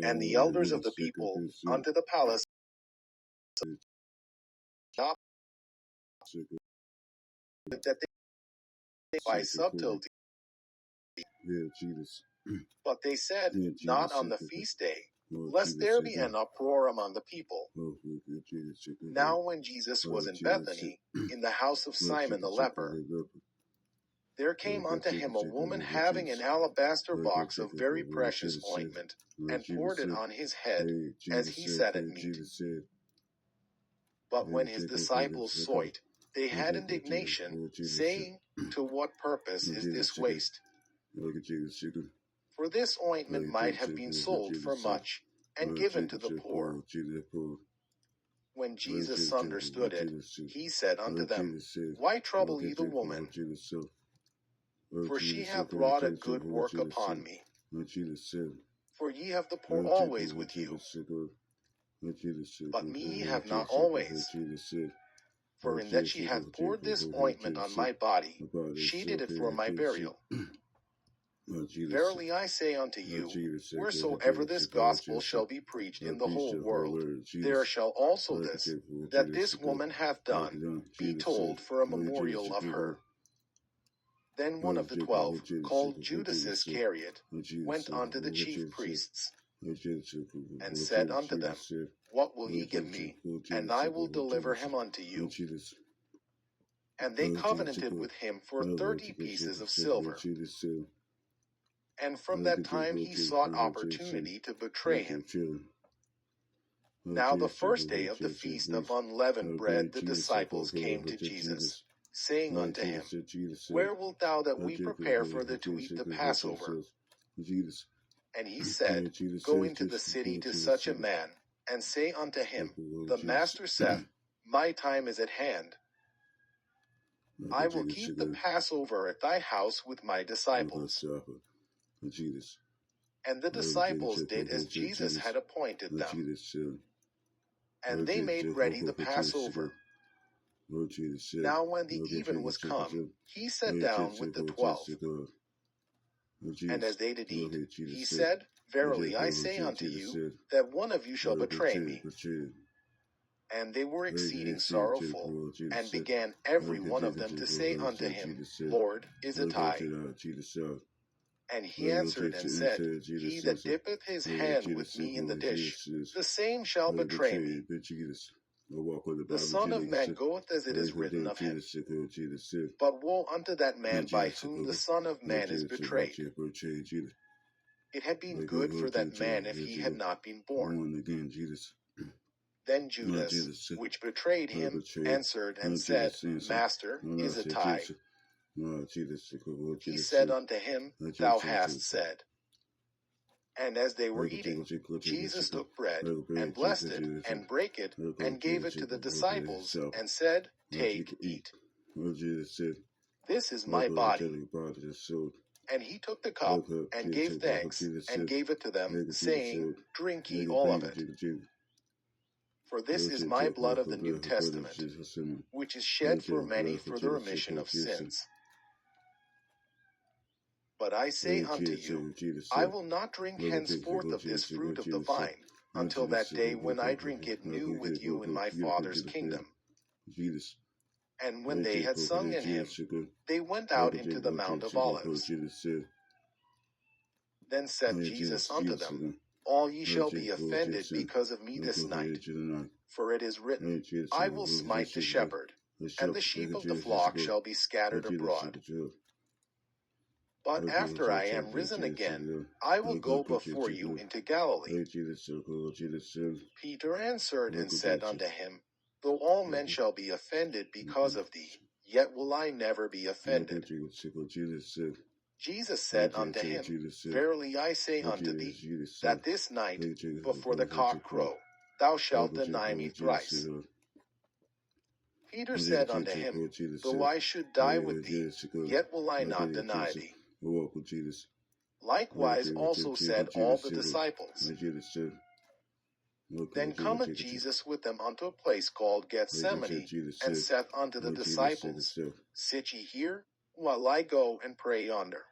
And the elders of the people unto the palace not that they by subtlety. But they said, not on the feast day, lest there be an uproar among the people. Now when Jesus was in Bethany, in the house of Simon the leper, there came unto him a woman having an alabaster box of very precious ointment, and poured it on his head, as he sat at meat. But when his disciples saw it, they had indignation, saying, to what purpose is this waste? For this ointment might have been sold for much, and given to the poor. When Jesus understood it, he said unto them, Why trouble ye the woman? For she hath wrought a good work upon me. For ye have the poor always with you, but me ye have not always. For in that she hath poured this ointment on my body, she did it for my burial. Verily I say unto you, wheresoever this gospel shall be preached in the whole world, there shall also this, that this woman hath done, be told for a memorial of her. Then one of the 12, called Judas Iscariot, went unto the chief priests, and said unto them, What will ye give me? And I will deliver him unto you. And they covenanted with him for 30 pieces of silver. And from that time he sought opportunity to betray him. Now the first day of the feast of unleavened bread the disciples came to Jesus, saying unto him, Where wilt thou that we prepare for thee to eat the Passover? And he said, Go into the city to such a man, and say unto him, The Master saith, My time is at hand. I will keep the Passover at thy house with my disciples. And the disciples did as Jesus had appointed them. And they made ready the Passover. Now when the even was come, he sat down with the 12. And as they did eat, he said, Verily I say unto you, that one of you shall betray me. And they were exceeding sorrowful, and began every one of them to say unto him, Lord, is it I? And he answered and said, He that dippeth his hand with me in the dish, the same shall betray me. The Son of Man goeth as it is written of him. But woe unto that man by whom the Son of Man is betrayed. It had been good for that man if he had not been born. Then Judas, which betrayed him, answered and said, Master, is it I? He said unto him, Thou hast said. And as they were eating, Jesus took bread, and blessed it, and brake it, and gave it to the disciples, and said, Take, eat. This is my body. And he took the cup, and gave thanks, and gave it to them, saying, Drink ye all of it. For this is my blood of the New Testament, which is shed for many for the remission of sins. But I say unto you, I will not drink henceforth of this fruit of the vine, until that day when I drink it new with you in my Father's kingdom. And when they had sung an hymn, they went out into the Mount of Olives. Then said Jesus unto them, All ye shall be offended because of me this night. For it is written, I will smite the shepherd, and the sheep of the flock shall be scattered abroad. But after I am risen again, I will go before you into Galilee. Peter answered and said unto him, Though all men shall be offended because of thee, yet will I never be offended. Jesus said unto him, Verily I say unto thee, that this night, before the cock crow, thou shalt deny me thrice. Peter said unto him, Though I should die with thee, yet will I not deny thee. Likewise also said all the disciples. Then cometh Jesus with them unto a place called Gethsemane, and saith unto the disciples, Sit ye here, while I go and pray yonder.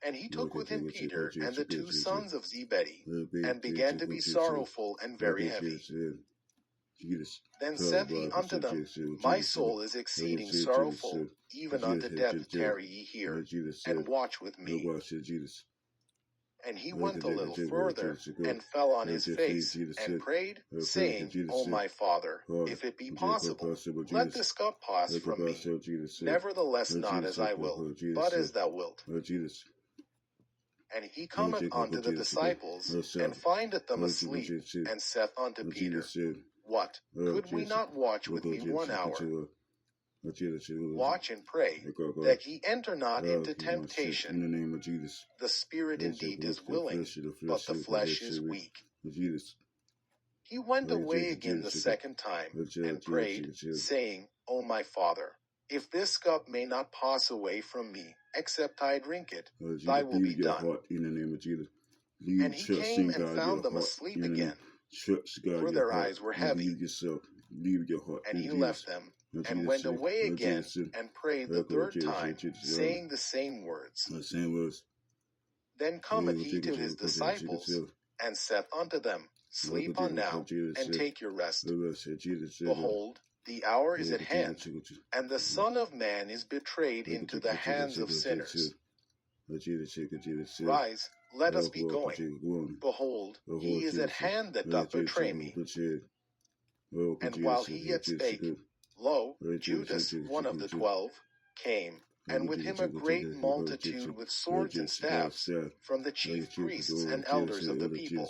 And he took with him Peter and the 2 sons of Zebedee, and began to be sorrowful and very heavy. Then said he unto them, My soul is exceeding sorrowful, even unto death. Tarry ye here, and watch with me. And he went a little further, and fell on his face, and prayed, saying, O my Father, if it be possible, let this cup pass from me. Nevertheless, not as I will, but as thou wilt. And he cometh unto the disciples, and findeth them asleep, and saith unto Peter, What? Could we not watch with me 1 hour? Watch and pray, that ye enter not into temptation. In the name of Jesus. The spirit indeed is willing, but the flesh is weak. He went away again the second time, and prayed, saying, O my Father, if this cup may not pass away from me, except I drink it, thy will be done. And he came and found them asleep again, for their eyes were heavy. And he left them, and went away again, and prayed the 3rd time, saying the same words. Then cometh he to his disciples, and saith unto them, Sleep on now, and take your rest. Behold, the hour is at hand, and the Son of Man is betrayed into the hands of sinners. Rise, let us be going. Behold, he is at hand that doth betray me. And while he yet spake, lo, Judas, one of the 12, came, and with him a great multitude with swords and staves, from the chief priests and elders of the people.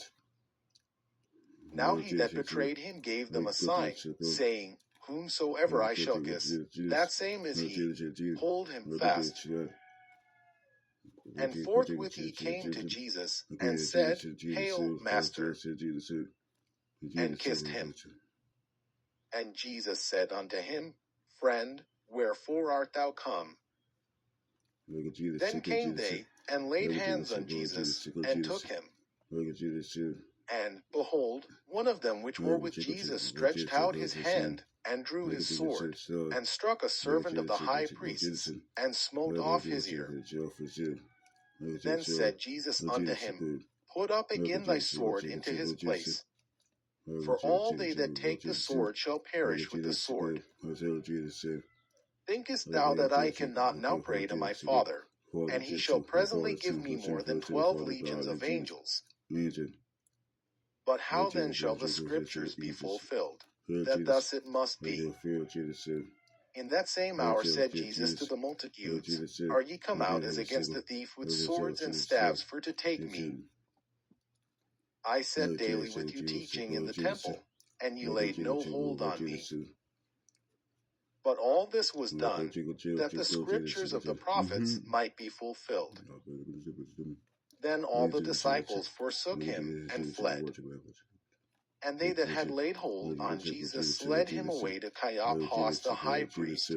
Now he that betrayed him gave them a sign, saying, Whomsoever I shall kiss, that same is he. Hold him fast. And forthwith he came to Jesus, and said, Hail, Master, and kissed him. And Jesus said unto him, Friend, wherefore art thou come? Then came they, and laid hands on Jesus, and took him. And, behold, one of them which were with Jesus stretched out his hand, and drew his sword, and struck a servant of the high priest's, and smote off his ear. Then said Jesus unto him, Put up again thy sword into his place. For all they that take the sword shall perish with the sword. Thinkest thou that I cannot now pray to my Father, and he shall presently give me more than 12 legions of angels? But how then shall the scriptures be fulfilled, that thus it must be? In that same hour said Jesus to the multitudes, Are ye come out as against a thief with swords and staves for to take me? I sat daily with you teaching in the temple, and ye laid no hold on me. But all this was done, that the scriptures of the prophets might be fulfilled. Then all the disciples forsook him and fled. And they that had laid hold on Jesus led him away to Caiaphas the high priest,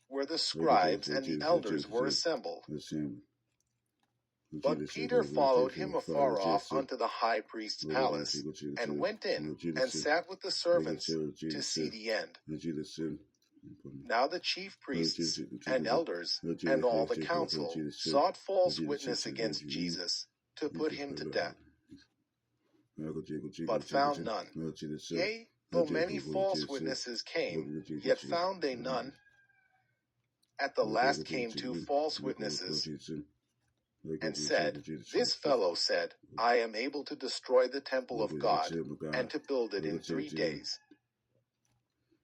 where the scribes and the elders were assembled. But Peter followed him afar off unto the high priest's palace, and went in, and sat with the servants to see the end. Now the chief priests and elders and all the council sought false witness against Jesus, to put him to death, but found none. Yea, though many false witnesses came, yet found they none. At the last came 2 false witnesses, and said, This fellow said, I am able to destroy the temple of God, and to build it in 3 days.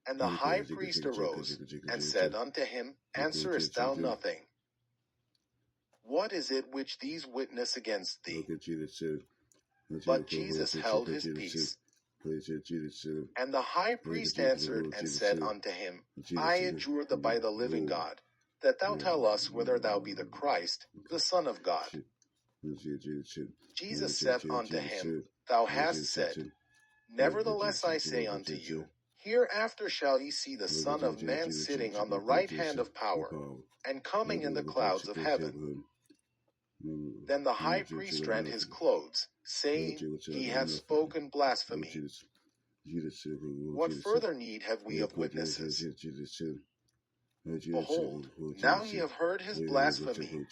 And the high priest arose, and said unto him, Answerest thou nothing? What is it which these witness against thee? But Jesus held his peace. And the high priest answered and said unto him, I adjure thee by the living God, that thou tell us whether thou be the Christ, the Son of God. Jesus saith unto him, Thou hast said. Nevertheless I say unto you, hereafter shall ye see the Son of Man sitting on the right hand of power, and coming in the clouds of heaven. Then the high priest rent his clothes, saying, He hath spoken blasphemy. What further need have we of witnesses? Behold, now ye have heard his blasphemy.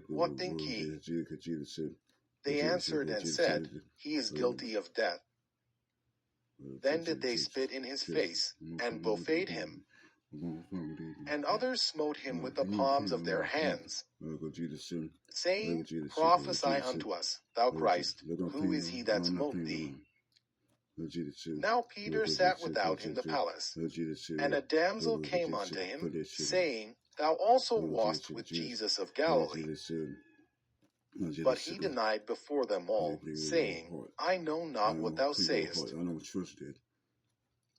What think ye? They answered and said, He is guilty of death. Then did they spit in his face, and buffeted him. And others smote him with the palms of their hands, saying, Prophesy unto us, thou Christ, who is he that smote thee? Now Peter sat without in the palace, and a damsel came unto him, saying, Thou also wast with Jesus of Galilee. But he denied before them all, saying, I know not what thou sayest.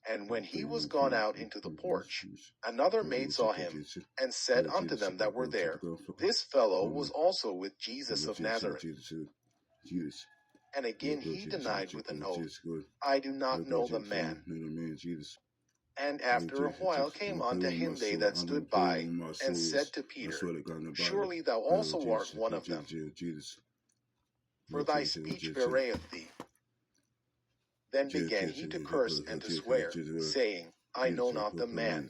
And when he was gone out into the porch, another maid saw him, and said unto them that were there, This fellow was also with Jesus of Nazareth. And again he denied with an oath, I do not know the man. And after a while came unto him they that stood by, and said to Peter, Surely thou also art one of them, for thy speech bewrayeth thee. Then began he to curse and to swear, saying, I know not the man.